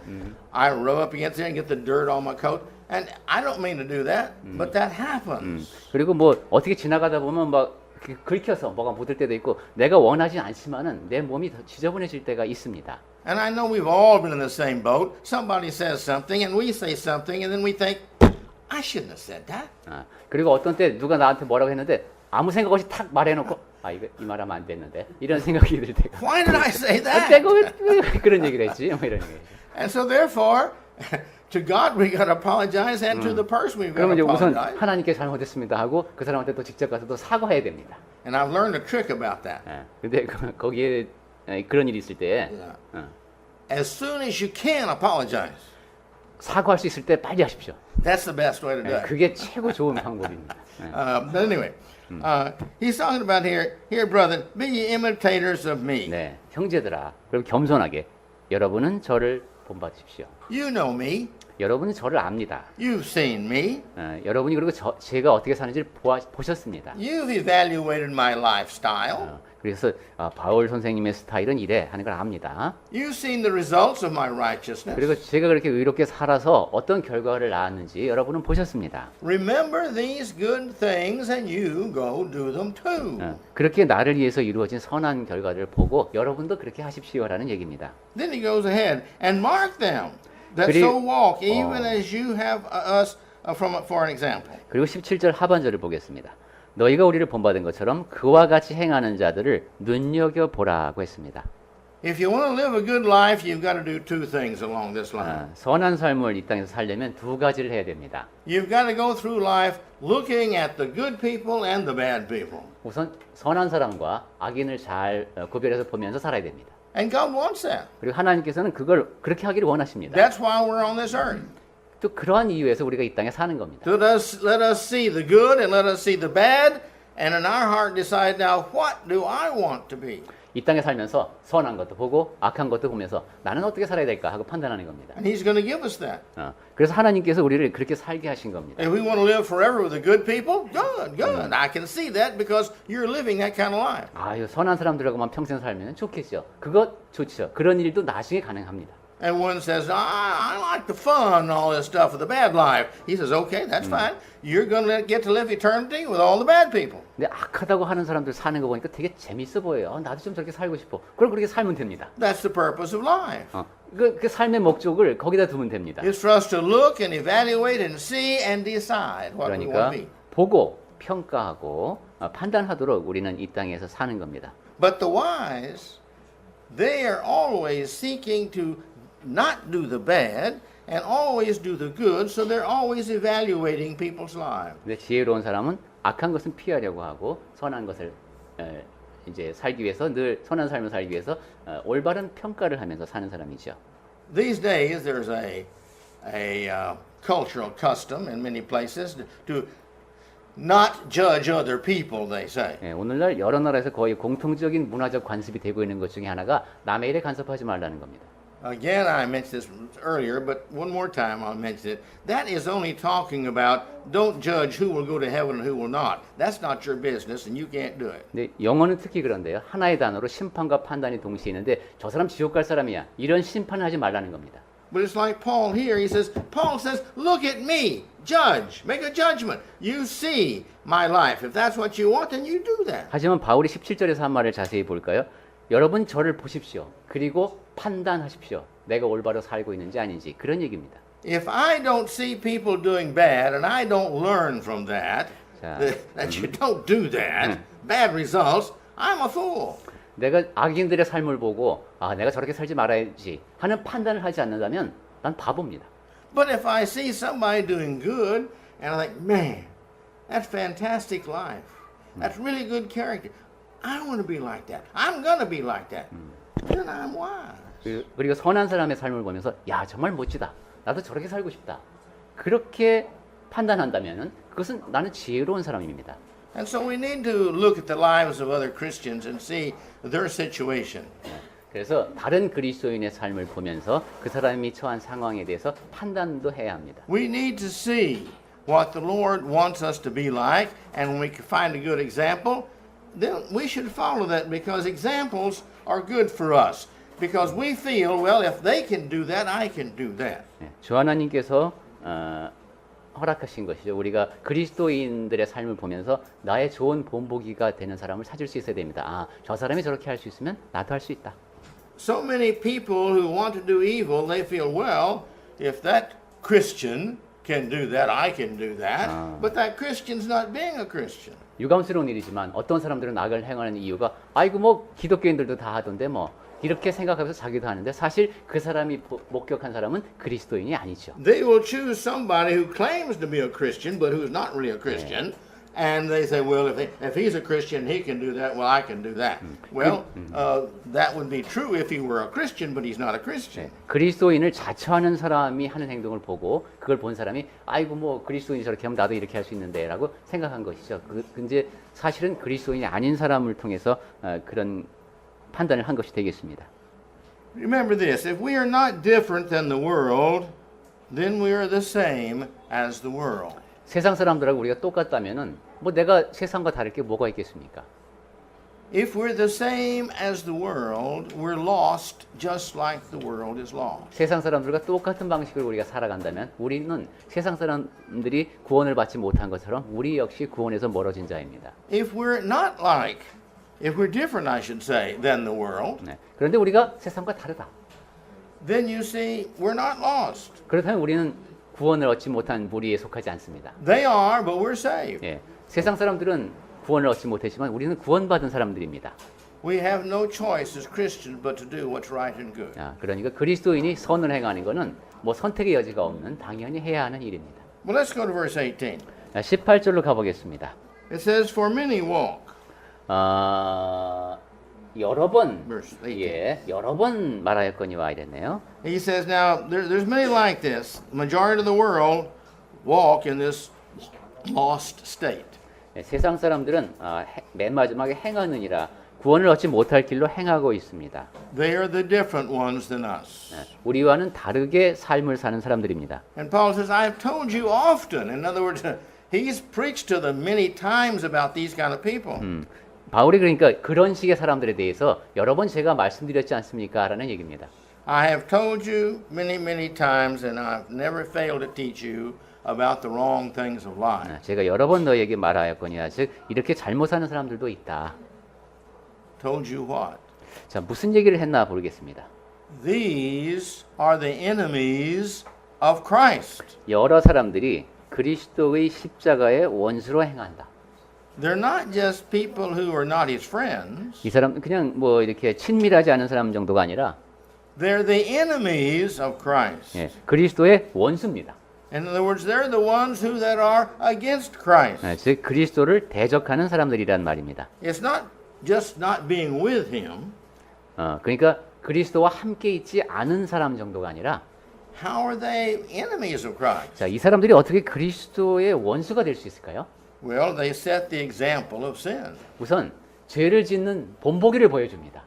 I rub up against it and get the dirt on my coat. And I don't mean to do that, but that happens. 그리고 뭐 어떻게 지나가다 보면 막 긁혀서 뭐가 묻을 때도 있고 내가 원하지 않지만은 내 몸이 더 지저분해질 때가 있습니다. And I know we've all been in the same boat. Somebody says something and we say something and then we think, I shouldn't have said that. 그리고 어떤 때 누가 나한테 뭐라고 했는데 아무 생각 없이 탁 말해놓고 이거 이 말하면 안 됐는데 이런 생각이 들 때가. Why did I say that? 내가 왜 그런 얘기를 했지? 뭐 이런 얘기. And so therefore, to God we got to apologize, and to the person we've got 그러면 to 이제 우선 apologize. 하나님께 잘못했습니다 하고 그 사람한테 또 직접 가서 또 사과해야 됩니다. And I've learned a trick about that. 근데 거기에 그런 일이 있을 때 As soon as you can apologize, 사과할 수 있을 때 빨리 하십시오. that's the best way to do it. 그게 최고 좋은 방법입니다. But anyway, he's talking about here, brother, be ye imitators of me. 네, 형제들아, 그럼 겸손하게 여러분은 저를 본받으십시오. You know me. 여러분은 저를 압니다. You've seen me. 여러분이 그리고 제가 어떻게 사는지를 보셨습니다. You've evaluated my lifestyle. 그래서 바울 선생님의 스타일은 이래 하는 걸 압니다. You've seen the results of my righteousness. 그리고 제가 그렇게 의롭게 살아서 어떤 결과를 낳았는지 여러분은 보셨습니다. Remember these good things and you go do them too. 그렇게 나를 위해서 이루어진 선한 결과를 보고 여러분도 그렇게 하십시오라는 얘기입니다. Then he goes ahead and mark them that 그리고- so walk even as you have us for an example. 그리고 17절 하반절을 보겠습니다. 너희가 우리를 본받은 것처럼 그와 같이 행하는 자들을 눈여겨보라고 했습니다. If you want to live a good life, you've got to do two things along this line. 선한 삶을 이 땅에서 살려면 두 가지를 해야 됩니다. You've got to go through life looking at the good people and the bad people. 우선 선한 사람과 악인을 잘 구별해서 보면서 살아야 됩니다. And God wants that. 그리고 하나님께서는 그걸 그렇게 하기를 원하십니다. That's why we're on this earth. 또 그러한 이유에서 우리가 이 땅에 사는 겁니다. So let us see the good and let us see the bad, and in our heart decide now, what do I want to be? 이 땅에 살면서 선한 것도 보고 악한 것도 보면서 나는 어떻게 살아야 될까 하고 판단하는 겁니다. And He's going to give us that. 그래서 하나님께서 우리를 그렇게 살게 하신 겁니다. If we want to live forever with the good people, good, good. I can see that because you're living that kind of life. 아유, 선한 사람들하고만 평생 살면 좋겠죠. 그것 좋죠. 그런 일도 나중에 가능합니다. And one says, I like the fun and all this stuff of the bad life. He says, okay, that's fine. You're going to get to live eternity with all the bad people. 근데 악하다고 하는 사람들 사는 거 보니까 되게 재밌어 보여요. 나도 좀 저렇게 살고 싶어. 그럼 그렇게 살면 됩니다. That's the purpose of life. 그 삶의 목적을 거기다 두면 됩니다. It's for us to look and evaluate and see and decide what we 그러니까 want to be. 보고 평가하고 판단하도록 우리는 이 땅에서 사는 겁니다. But the wise, they are always seeking to not do the bad and always do the good, so they're always evaluating people's lives. 근데 지혜로운 사람은 악한 것은 피하려고 하고 선한 것을 이제 살기 위해서 늘 선한 삶을 살기 위해서 올바른 평가를 하면서 사는 사람이죠. These days, there's a cultural custom in many places to not judge other people, they say. 예, 오늘날 여러 나라에서 거의 공통적인 문화적 관습이 되고 있는 것 중에 하나가 남의 일에 간섭하지 말라는 겁니다. Again, I mentioned this earlier, but one more time I'll mention it. That is only talking about don't judge who will go to heaven and who will not. That's not your business, and you can't do it. 근데 영어는 특히 그런데요. 하나의 단어로 심판과 판단이 동시에 있는데 저 사람 지옥 갈 사람이야. 이런 심판을 하지 말라는 겁니다. But it's like Paul here. Paul says, look at me, judge, make a judgment. You see my life. If that's what you want, then you do that. 하지만 바울이 17절에서 한 말을 자세히 볼까요? 여러분 저를 보십시오. 그리고 판단하십시오. 내가 올바로 살고 있는지 아닌지. 그런 얘기입니다. If I don't see people doing bad and I don't learn from that, 자, that you don't do that, bad results, I'm a fool. 내가 악인들의 삶을 보고 아 내가 저렇게 살지 말아야지 하는 판단을 하지 않는다면 난 바보입니다. But if I see somebody doing good and I think, man, that's fantastic life. That's really good character. I want to be like that. I'm going to be like that. Then I'm wise. 그리고 선한 사람의 삶을 보면서 야 정말 멋지다. 나도 저렇게 살고 싶다. 그렇게 판단한다면 그것은 나는 지혜로운 사람입니다. And so we need to look at the lives of other Christians and see their situation. 그래서 다른 그리스도인의 삶을 보면서 그 사람이 처한 상황에 대해서 판단도 해야 합니다. We need to see what the Lord wants us to be like, and when we can find a good example, then we should follow that because examples are good for us. Because we feel, well, if they can do that, I can do that. 주 하나님께서 허락하신 것이죠. 우리가 그리스도인들의 삶을 보면서 나의 좋은 본보기가 되는 사람을 찾을 수 있어야 됩니다. 아, 저 사람이 저렇게 할 수 있으면 나도 할 수 있다. So many people who want to do evil, they feel, well, if that Christian can do that, I can do that. But that Christian's not being a Christian. 유감스러운 일이지만 어떤 사람들은 악을 행하는 이유가 아이고 뭐 기독교인들도 다 하던데 뭐 이렇게 생각하면서 자기도 하는데 사실 그 사람이 목격한 사람은 그리스도인이 아니죠. They will choose somebody who claims to be a Christian but who's not really a Christian. And they say, well, if he's a Christian, he can do that. Well, I can do that. Well, that would be true if he were a Christian, but he's not a Christian. 그리스도인을 자처하는 사람이 하는 행동을 보고 그걸 본 사람이 아이고 뭐 그리스도인이 저렇게 하면 나도 이렇게 할 수 있는데라고 생각한 것이죠. 근데 사실은 그리스도인이 아닌 사람을 통해서 그런 판단을 한 것이 되겠습니다. Remember this, if we are not different than the world, then we are the same as the world. 세상 사람들하고 우리가 똑같다면은 뭐 내가 세상과 다를 게 뭐가 있겠습니까? If we're the same as the world, we're lost just like the world is lost. 세상 사람들과 똑같은 방식으로 우리가 살아간다면 우리는 세상 사람들이 구원을 받지 못한 것처럼 우리 역시 구원에서 멀어진 자입니다. If we're not like, if we're different, I should say, than the world, 네. 그런데 우리가 세상과 다르다. then you see we're not lost. 그렇다면 우리는 구원을 얻지 못한 무리에 속하지 않습니다. They are, but we're saved. 예. 세상 사람들은 구원을 얻지 못했지만 우리는 구원받은 사람들입니다. We have no choice as Christians but to do what's right and good. 그러니까 그리스도인이 선을 행하는 것은 뭐 선택의 여지가 없는 당연히 해야 하는 일입니다. Well, let's go to verse 18. 18절로 가보겠습니다. It says, for many walk. 여러 번, Verse 18. 예, 여러 번 말하였거니와 이랬네요. He says, now, there's many like this. Majority of the world walk in this lost state. 예, 세상 사람들은 맨 마지막에 행하느니라 구원을 얻지 못할 길로 행하고 있습니다. They are the different ones than us. 예, 우리와는 다르게 삶을 사는 사람들입니다. And Paul says, I have told you often. In other words, he's preached to them many times about these kind of people. 바울이 그러니까 그런 식의 사람들에 대해서 여러 번 제가 말씀드렸지 않습니까? 라는 얘기입니다. I have told you many times, and I've never failed to teach you about the wrong things of life. 제가 여러 번 너에게 말하였거니와 즉 이렇게 잘못 사는 사람들도 있다. Told you what? 자, 무슨 얘기를 했나 모르겠습니다. These are the enemies of Christ. 여러 사람들이 그리스도의 십자가의 원수로 행한다. They're not just people who are not his friends. 이 사람 그냥 뭐 이렇게 친밀하지 않은 사람 정도가 아니라 They're the enemies of Christ. 예, 그리스도의 원수입니다. In other words, they're the ones who that are against Christ. 예, 즉 그리스도를 대적하는 사람들이란 말입니다. It's not just not being with him. 그러니까 그리스도와 함께 있지 않은 사람 정도가 아니라 How are they enemies of Christ? 자, 이 사람들이 어떻게 그리스도의 원수가 될 수 있을까요? Well, they set the example of sin. 우선 죄를 짓는 본보기를 보여줍니다.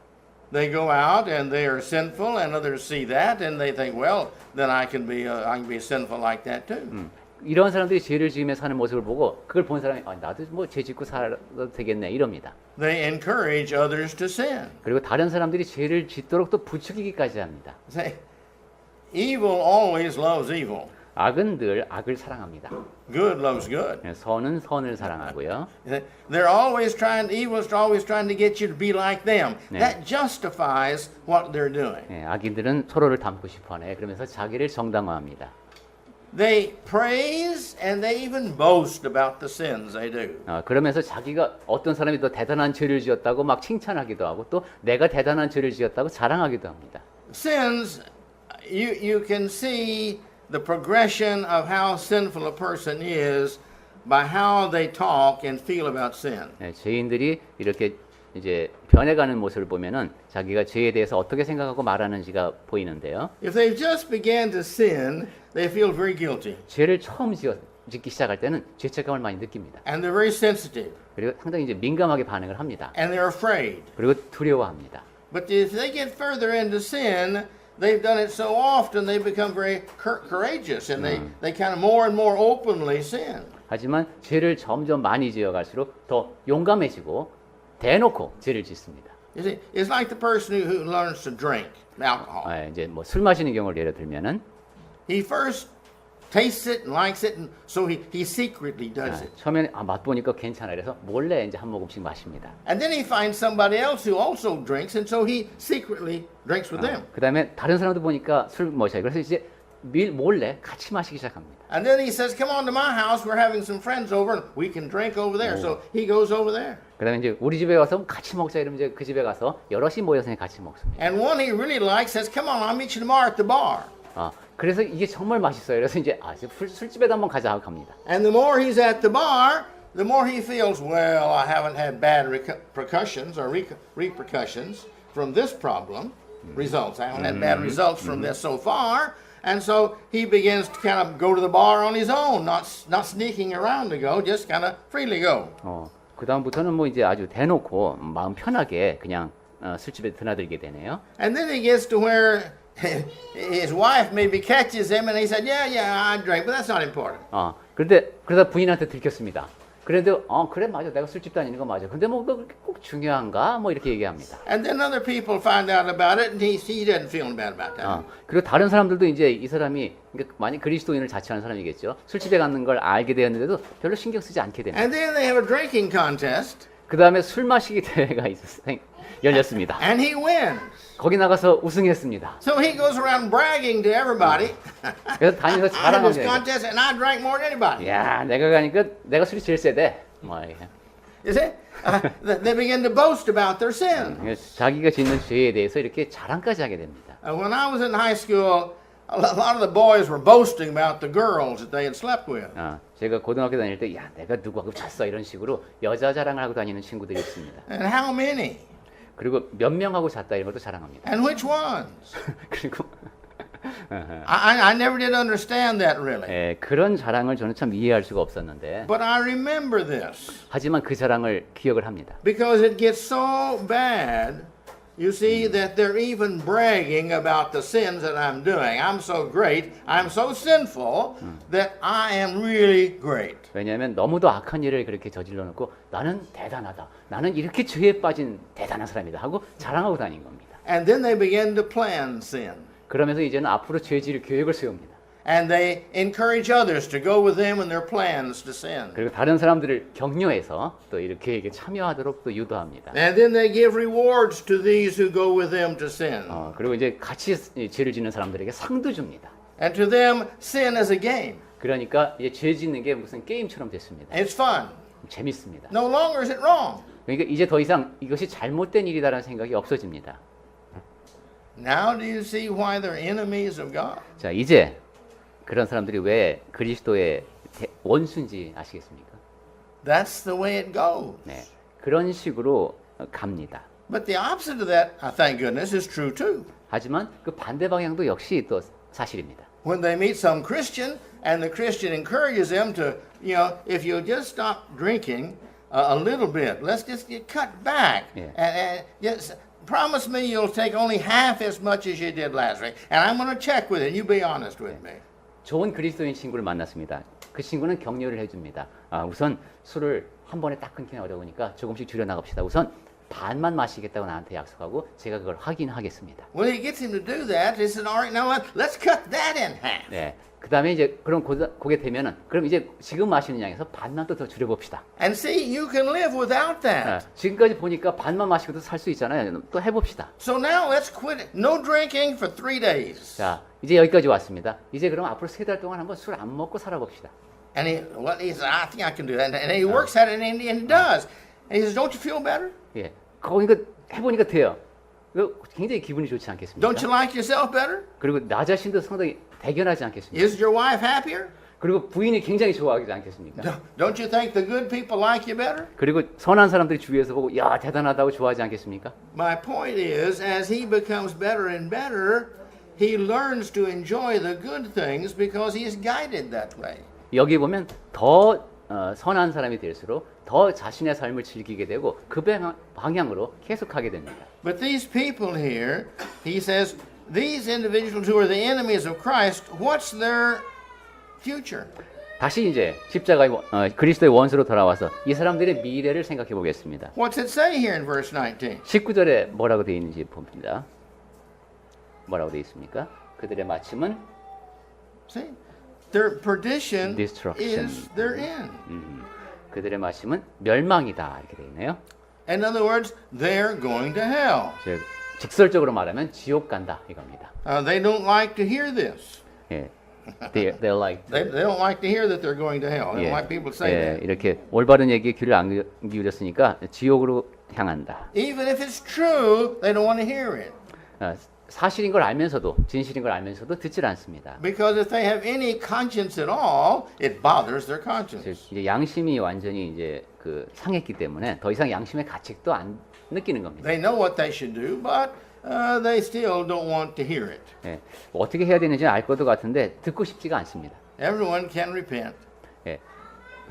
They go out and they are sinful, and others see that, and they think, well, then I can be sinful like that too. 이런 사람들이 죄를 지으며 사는 모습을 보고 그걸 본 사람이 나도 뭐 죄 짓고 살아도 되겠네 이럽니다. They encourage others to sin. 그리고 다른 사람들이 죄를 짓도록 또 부추기기까지 합니다. Say, evil always loves evil. 악은 늘 악을 사랑합니다. Good loves good. 선은 선을 사랑하고요. They're always evil is always trying to get you to be like them. 네. That justifies what they're doing. 악인들은 서로를 닮고 싶어하네. 그러면서 자기를 정당화합니다. They praise and they even boast about the sins they do. 그러면서 자기가 어떤 사람이 더 대단한 죄를 지었다고 막 칭찬하기도 하고 또 내가 대단한 죄를 지었다고 자랑하기도 합니다. Sins, you can see the progression of how sinful a person is by how they talk and feel about sin. 죄인들이 이렇게 이제 변해가는 모습을 보면은 자기가 죄에 대해서 어떻게 생각하고 말하는지가 보이는데요. If they just began to sin, they feel very guilty. 죄를 처음 짓기 시작할 때는 죄책감을 많이 느낍니다. And they're very sensitive. 그리고 상당히 이제 민감하게 반응을 합니다. And they're afraid. 그리고 두려워합니다. But if they get further into sin, they've done it so often they become very courageous and they kind of more and more openly sin. 하지만 죄를 점점 많이 지어갈수록 더 용감해지고 대놓고 죄를 짓습니다. You see, it's like the person who learns to drink alcohol. 이제 뭐 술 마시는 경우를 예를 들면은 He first tastes it and likes it, and so he secretly does it. 처음에는 맛보니까 괜찮아 그래서 몰래 이제 한 모금씩 마십니다. And then he finds somebody else who also drinks, and so he secretly drinks with them. 그다음에 다른 사람도 보니까 술 마셔요. 그래서 이제 몰래 같이 마시기 시작합니다. And then he says, "Come on to my house. We're having some friends over, and we can drink over there." So he goes over there. 그다음에 이제 우리 집에 와서 같이 먹자 이러면 이제 그 집에 가서 여럿이 모여서 같이 먹습니다. And one he really likes says, "Come on, I'll meet you tomorrow at the bar." 그래서 이게 정말 맛있어요. 그래서 이제 술집에도 한번 가자 하고 갑니다. And the more he's at the bar, the more he feels, well, I haven't had bad repercussions from this problem. Results. I haven't had bad results from this so far. And so he begins to kind of go to the bar on his own, not sneaking around to go, just kind of freely go. 그 다음부터는 뭐 이제 아주 대놓고 마음 편하게 그냥 술집에 드나들게 되네요. And then he gets to where his wife maybe catches him, and he said, "Yeah, I drink, but that's not important." 그런데 그러다 부인한테 들켰습니다. 그래도 그래 맞아 내가 술집 다니는 거 맞아. 근데 뭐 그렇게 꼭 중요한가? 뭐 이렇게 얘기합니다. And then other people find out about it, and he doesn't feel bad about that. 그리고 다른 사람들도 이제 이 사람이 그러니까 만약 그리스도인을 자처하는 사람이겠죠. 술집에 가는 걸 알게 되었는데도 별로 신경 쓰지 않게 됩니다. And then they have a drinking contest. 그 다음에 술 마시기 대회가 열렸습니다. And he wins. 거기 나가서 우승했습니다. So he goes around bragging to everybody. 그래서 다니면서 I had this 자랑합니다. contest, and I drank more than anybody. 야, 내가 가니까 내가 술이 제일 세대. 뭐 이렇게. You see, they begin to boast about their sin. 자기가 짓는 죄에 대해서 이렇게 자랑까지 하게 됩니다. When I was in high school, a lot of the boys were boasting about the girls that they had slept with. 제가 고등학교 다닐 때, 야, 내가 누구하고 잤어 이런 식으로 여자 자랑을 하고 다니는 친구들이 있습니다. And how many? 그리고 몇 명하고 잤다 이런 것도 자랑합니다. And which ones? 그리고 I never did understand that really. 예, 그런 자랑을 저는 참 이해할 수가 없었는데 But I remember this 하지만 그 자랑을 기억을 합니다. because it gets so bad. You see that they're even bragging about the sins that I'm doing. I'm so great. I'm so sinful that I am really great. 왜냐하면 너무도 악한 일을 그렇게 저질러 놓고 나는 대단하다. 나는 이렇게 죄에 빠진 대단한 사람이다 하고 자랑하고 다닌 겁니다. And then they begin to plan sin. 그러면서 이제는 앞으로 죄질 계획을 세웁니다. And they encourage others to go with them in their plans to sin. 그리고 다른 사람들을 격려해서 또 이 계획에 참여하도록 또 유도합니다. And then they give rewards to these who go with them to sin. 그리고 이제 같이 죄를 짓는 사람들에게 상도 줍니다. And to them, sin is a game. 그러니까 이제 죄 짓는 게 무슨 게임처럼 됐습니다. It's fun. 재밌습니다. No longer is it wrong. 그러니까 이제 더 이상 이것이 잘못된 일이다라는 생각이 없어집니다. Now do you see why they're enemies of God? 자, 이제 그런 사람들이 왜 그리스도의 원수인지 아시겠습니까? That's the way it goes. 네, 그런 식으로 갑니다. But the opposite of that, thank goodness, is true too. 하지만 그 반대 방향도 역시 또 사실입니다. When they meet some Christian and the Christian encourages them to, if you just stop drinking a little bit, let's just get cut back. Yeah. And just promise me you'll take only half as much as you did last week. And I'm going to check with it. You be honest with me. 좋은 그리스도인 친구를 만났습니다. 그 친구는 격려를 해줍니다. 우선 술을 한 번에 딱 끊기는 어려우니까 조금씩 줄여나갑시다. 우선 반만 마시겠다고 나한테 약속하고 제가 그걸 확인하겠습니다. When he gets him to do that, he said, all right, now let's cut that in half. 네. 그 다음에 이제 그런 그게 되면은 그럼 이제 지금 마시는 양에서 반만 또 더 줄여봅시다. And see, you can live without that. 지금까지 보니까 반만 마시고도 살 수 있잖아요. 또 해봅시다. So now let's quit it. No drinking for 3 days. 자, 이제 여기까지 왔습니다. 이제 그럼 앞으로 3달 동안 한번 술 안 먹고 살아봅시다. And he said, I think I can do that. And he works at it, and he does. And he says, don't you feel better? 예, 그러니까 해보니까 돼요. 굉장히 기분이 좋지 않겠습니까? Don't you like yourself better? 그리고 나 자신도 상당히 대견하지 않겠습니까? Is your wife happier? 그리고 부인이 굉장히 좋아하지 않겠습니까? Don't you think the good people like you better? 그리고 선한 사람들이 주위에서 보고 야 대단하다고 좋아하지 않겠습니까? My point is, as he becomes better and better, he learns to enjoy the good things because he is guided that way. 여기 보면 더 선한 사람이 될수록 더 자신의 삶을 즐기게 되고 그 방향으로 계속하게 됩니다. But these people here, he says, these individuals who are the enemies of Christ, what's their future? 다시 이제 십자가의 그리스도의 원수로 돌아와서 이 사람들의 미래를 생각해 보겠습니다. What's it say here in verse 19? 19절에 뭐라고 되어 있는지 봅니다. 뭐라고 되어 있습니까? 그들의 마침은 See? Their perdition Destruction. is their end. 그들의 마침은 멸망이다 이렇게 되어 있네요. In other words, they're going to hell. 즉 직설적으로 말하면 지옥 간다 이겁니다. They don't like to hear this. 예, they're like They don't like to hear that they're going to hell. They don't like people to say 예, that. 이렇게 올바른 얘기에 귀를 안 기울였으니까 지옥으로 향한다. Even if it's true, they don't want to hear it. 사실인 걸 알면서도 진실인 걸 알면서도 듣질 않습니다. Because if they have any conscience at all, it bothers their 즉 conscience. 이제 양심이 완전히 이제 그 상했기 때문에 더 이상 양심의 가책도 안 느끼는 겁니다. They know what they should do, but they still don't want to hear it. 예, 뭐 어떻게 해야 되는지 알 것도 같은데 듣고 싶지가 않습니다. Everyone can repent, 예,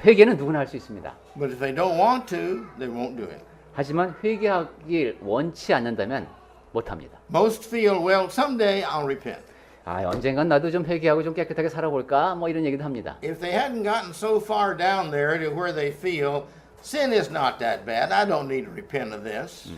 회개는 누구나 할 수 있습니다. but if they don't want to, they won't do it. 하지만 회개하길 원치 않는다면 못합니다. Most feel, well, someday I'll repent. 언젠간 나도 좀 회개하고 좀 깨끗하게 살아볼까 뭐 이런 얘기도 합니다. If they hadn't gotten so far down there to where they feel sin is not that bad, I don't need to repent of this.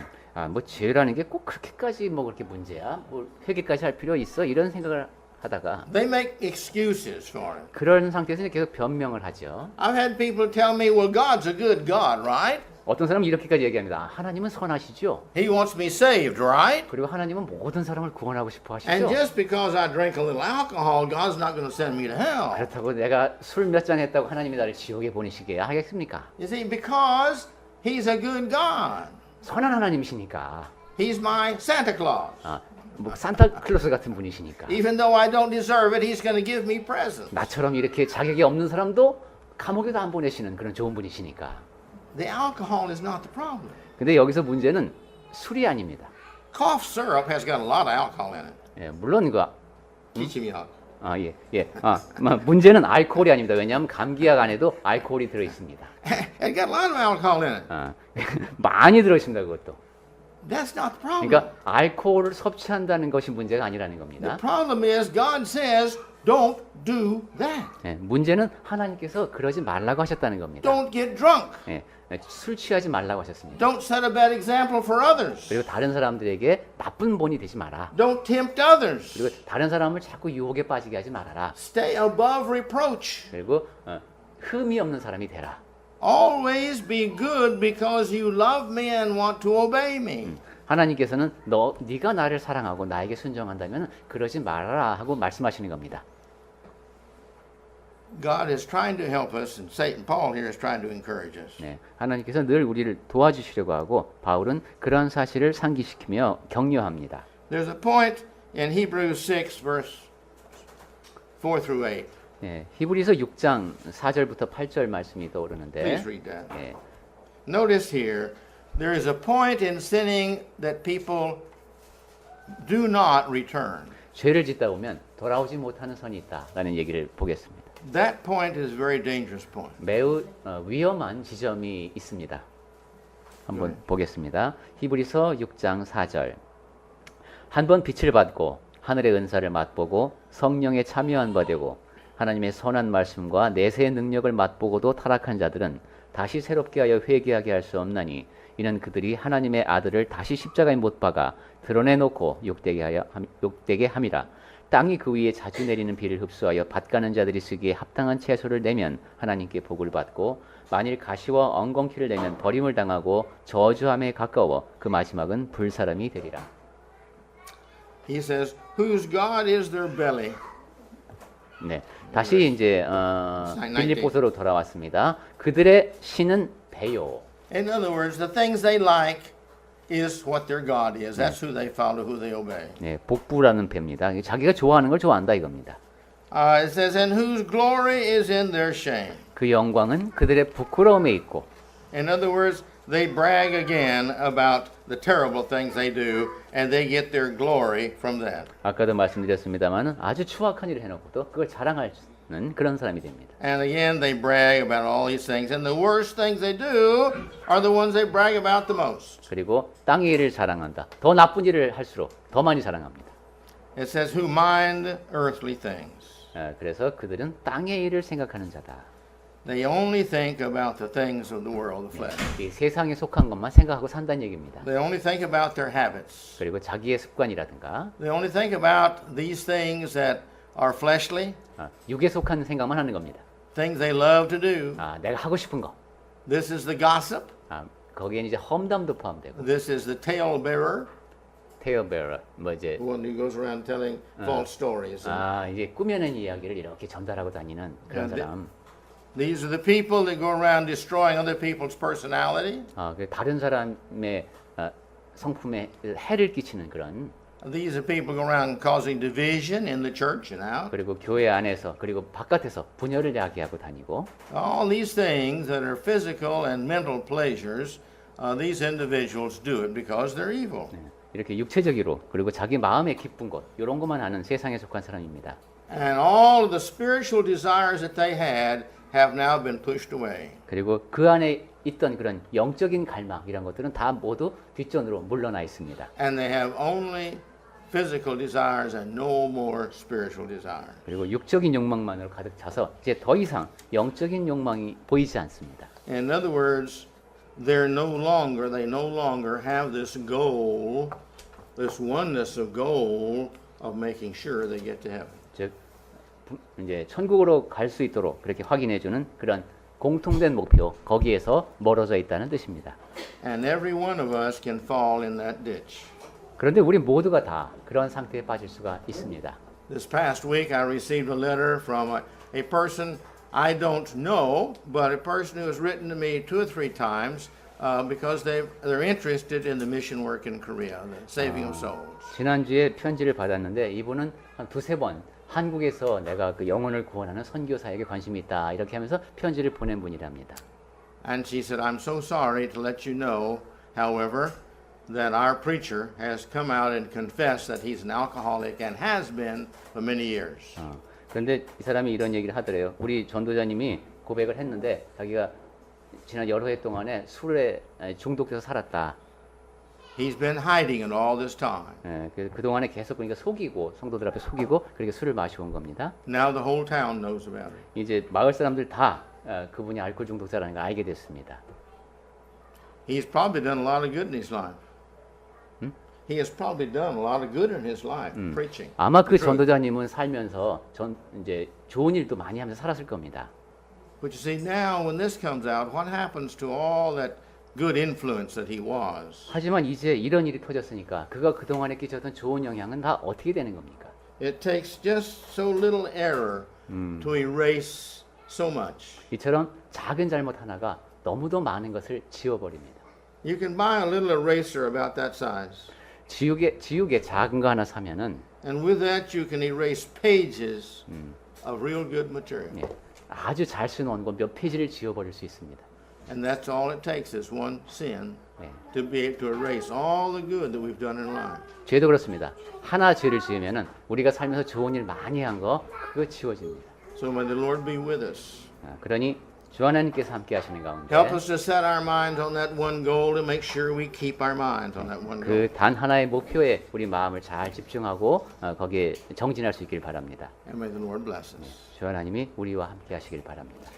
뭐 죄라는 게 꼭 그렇게까지 뭐 그렇게 문제야? 뭐 회개까지 할 필요 있어? 이런 생각을 하다가 They make excuses for it. 그런 상태에서 계속 변명을 하죠. I've had people tell me, well, God's a good God, right? 어떤 사람은 이렇게까지 얘기합니다. 하나님은 선하시죠. He wants me saved, right? 그리고 하나님은 모든 사람을 구원하고 싶어 And 하시죠. just because I drink a little alcohol, God's not going to send me to hell. 그렇다고 내가 술 몇 잔 했다고 하나님이 나를 지옥에 보내시게 하겠습니까? You see, because He's a good God. 선한 하나님이시니까. He's my Santa Claus. 뭐 산타클로스 같은 분이시니까. Even though I don't deserve it, He's going to give me presents. 나처럼 이렇게 자격이 없는 사람도 감옥에도 안 보내시는 그런 좋은 분이시니까. The alcohol is not the problem. 근데 여기서 문제는 술이 아닙니다. Cough syrup has got a lot of alcohol in it. 예, 물론 그 Kichimiyak. 문제는 알코올이 아닙니다. 왜냐하면 감기약 안에도 알코올이 들어 있습니다. It got a lot of alcohol in it. 많이 들어 있습니다. 그것도. That's not the problem. 그러니까 알코올을 섭취한다는 것이 문제가 아니라는 The 겁니다. problem is God says, don't do that. 예, 문제는 하나님께서 그러지 말라고 하셨다는 겁니다. Don't get drunk. 예, 술 취하지 말라고 하셨습니다. Don't set a bad example for others. 그리고 다른 사람들에게 나쁜 본이 되지 마라. Don't tempt others. 그리고 다른 사람을 자꾸 유혹에 빠지게 하지 말아라. Stay above reproach. 그리고 흠이 없는 사람이 되라. Always be good because you love me and want to obey me. 하나님께서는 네가 나를 사랑하고 나에게 순종한다면 그러지 말아라 하고 말씀하시는 겁니다. God is trying to help us, and Satan, Paul here is trying to encourage us. 네, 하나님께서 늘 우리를 도와주시려고 하고 바울은 그런 사실을 상기시키며 격려합니다. There's a point in Hebrews 6, verse 4 through 8. 네, 히브리서 6장 4절부터 8절 말씀이 떠오르는데 Please read that. 네, Notice here, there is a point in sinning that people do not return. 죄를 짓다 보면 돌아오지 못하는 선이 있다라는 얘기를 보겠습니다. That point is a very dangerous point. 매우 위험한 지점이 있습니다. 한번 보겠습니다. 히브리서 6장 4절. 한번 빛을 받고 하늘의 은사를 맛보고 성령에 참여한 바 되고 하나님의 선한 말씀과 내세의 능력을 맛보고도 타락한 자들은 다시 새롭게 하여 회개하게 할 수 없나니 이는 그들이 하나님의 아들을 다시 십자가에 못 박아 드러내놓고 욕되게 함이라. 땅이 그 위에 자주 내리는 비를 흡수하여 밭가는 자들이 쓰기에 합당한 채소를 내면 하나님께 복을 받고 만일 가시와 엉겅퀴를 내면 버림을 당하고 저주함에 가까워 그 마지막은 불사람이 되리라. He says, whose God is their belly. 네, 다시 이제 빌립보서로 돌아왔습니다. 그들의 신은 배요. In other words, the things they like is what their God is. That's who they follow, who they obey. 네, 복부라는 배입니다. 자기가 좋아하는 걸 좋아한다 이겁니다. It says, and whose glory is in their shame. 그 영광은 그들의 부끄러움에 있고. In other words, they brag again about the terrible things they do, and they get their glory from that. 아까도 말씀드렸습니다만 아주 추악한 일을 해놓고도 그걸 자랑하는 그런 사람이 됩니다. And again, they brag about all these things, and the worst things they do are the ones they brag about the most. 그리고 땅의 일을 자랑한다. 더 나쁜 일을 할수록 더 많이 자랑합니다. It says, who mind earthly things. 그래서 그들은 땅의 일을 생각하는 자다. They only think about the things of the world, the flesh. 이 세상에 속한 것만 생각하고 산다는 얘기입니다. They only think about their habits. 그리고 자기의 습관이라든가 They only think about these things that are fleshly, 육에 속한 생각만 하는 겁니다. things they love to do. 내가 하고 싶은 거. This is the gossip. 거기에는 이제 험담도 포함되고 This is the tale bearer, 테어베러 뭐 이제 the one who goes around telling false stories. 이제 꾸며낸 이야기를 이렇게 전달하고 다니는 그런 네, 네. 사람. These are the people that go around destroying other people's personality. 다른 사람의 성품에 해를 끼치는 그런. These are people go around causing division in the church and out. 그리고 교회 안에서 그리고 바깥에서 분열을 야기하고 다니고. All these things that are physical and mental pleasures, these individuals do it because they're evil. 이렇게 육체적으로 그리고 자기 마음의 기쁜 것 이런 것만 하는 세상에 속한 사람입니다. And all of the spiritual desires that they had have now been pushed away. 그리고 그 안에 있던 그런 영적인 갈망 이런 것들은 다 모두 뒷전으로 물러나 있습니다. And they have only physical desires and no more spiritual desires. 그리고 육적인 욕망만으로 가득 차서 이제 더 이상 영적인 욕망이 보이지 않습니다. In other words, they no longer have this goal, this oneness of goal of making sure they get to heaven. 즉 이제 천국으로 갈 수 있도록 그렇게 확인해 주는 그런 공통된 목표 거기에서 멀어져 있다는 뜻입니다. And every one of us can fall in that ditch. 그런데 우리 모두가 다 그런 상태에 빠질 수가 있습니다. This past week I received a letter from a person I don't know, but a person who has written to me 2 or 3 times because they're interested in the mission work in Korea, the saving of souls. 지난주에 편지를 받았는데 이분은 한 2-3번 한국에서 내가 그 영혼을 구원하는 선교사에게 관심이 있다 이렇게 하면서 편지를 보낸 분이랍니다. And she said, I'm so sorry to let you know, however, that our preacher has come out and confessed that he's an alcoholic and has been for many years. 그런데 이 사람이 이런 얘기를 하더래요. 우리 전도자님이 고백을 했는데 자기가 지난 여러 해 동안에 술에 중독돼서 살았다. He's been hiding it all this time. 그 동안에 계속 그러니까 속이고 성도들 앞에 속이고 그렇게 술을 마셔온 겁니다. Now the whole town knows about it. 이제 마을 사람들 다 그분이 알코올 중독자라는 걸 알게 됐습니다. He's probably done a lot of good in his life. He has probably done a lot of good in his life preaching. 아마 그 the truth. 전도자님은 살면서 이제 좋은 일도 많이 하면서 살았을 겁니다. But you see, now when this comes out, what happens to all that good influence that he was? 하지만 이제 이런 일이 터졌으니까 그가 그 동안에 끼쳤던 좋은 영향은 다 어떻게 되는 겁니까? It takes just so little error to erase so much. 이처럼 작은 잘못 하나가 너무도 많은 것을 지워버립니다. You can buy a little eraser about that size, 지우개 작은 거 하나 사면은 and with that you can erase pages of real good material. 예, 아주 잘 쓰는 거 몇 페이지를 지워버릴 수 있습니다. And that's all it takes is one sin 예. to be able to erase all the good that we've done in life. 죄도 그렇습니다. 하나 죄를 지으면은 우리가 살면서 좋은 일 많이 한 거 그거 지워집니다. So may the Lord be with us. 그러니 주 하나님께서 함께 하시는 가운데 Help us to set our minds on that one goal to make sure we keep our minds on that one goal. 그 단 하나의 목표에 우리 마음을 잘 집중하고 거기에 정진할 수 있길 바랍니다. And may the Lord bless us. 주 하나님이 우리와 함께 하시길 바랍니다.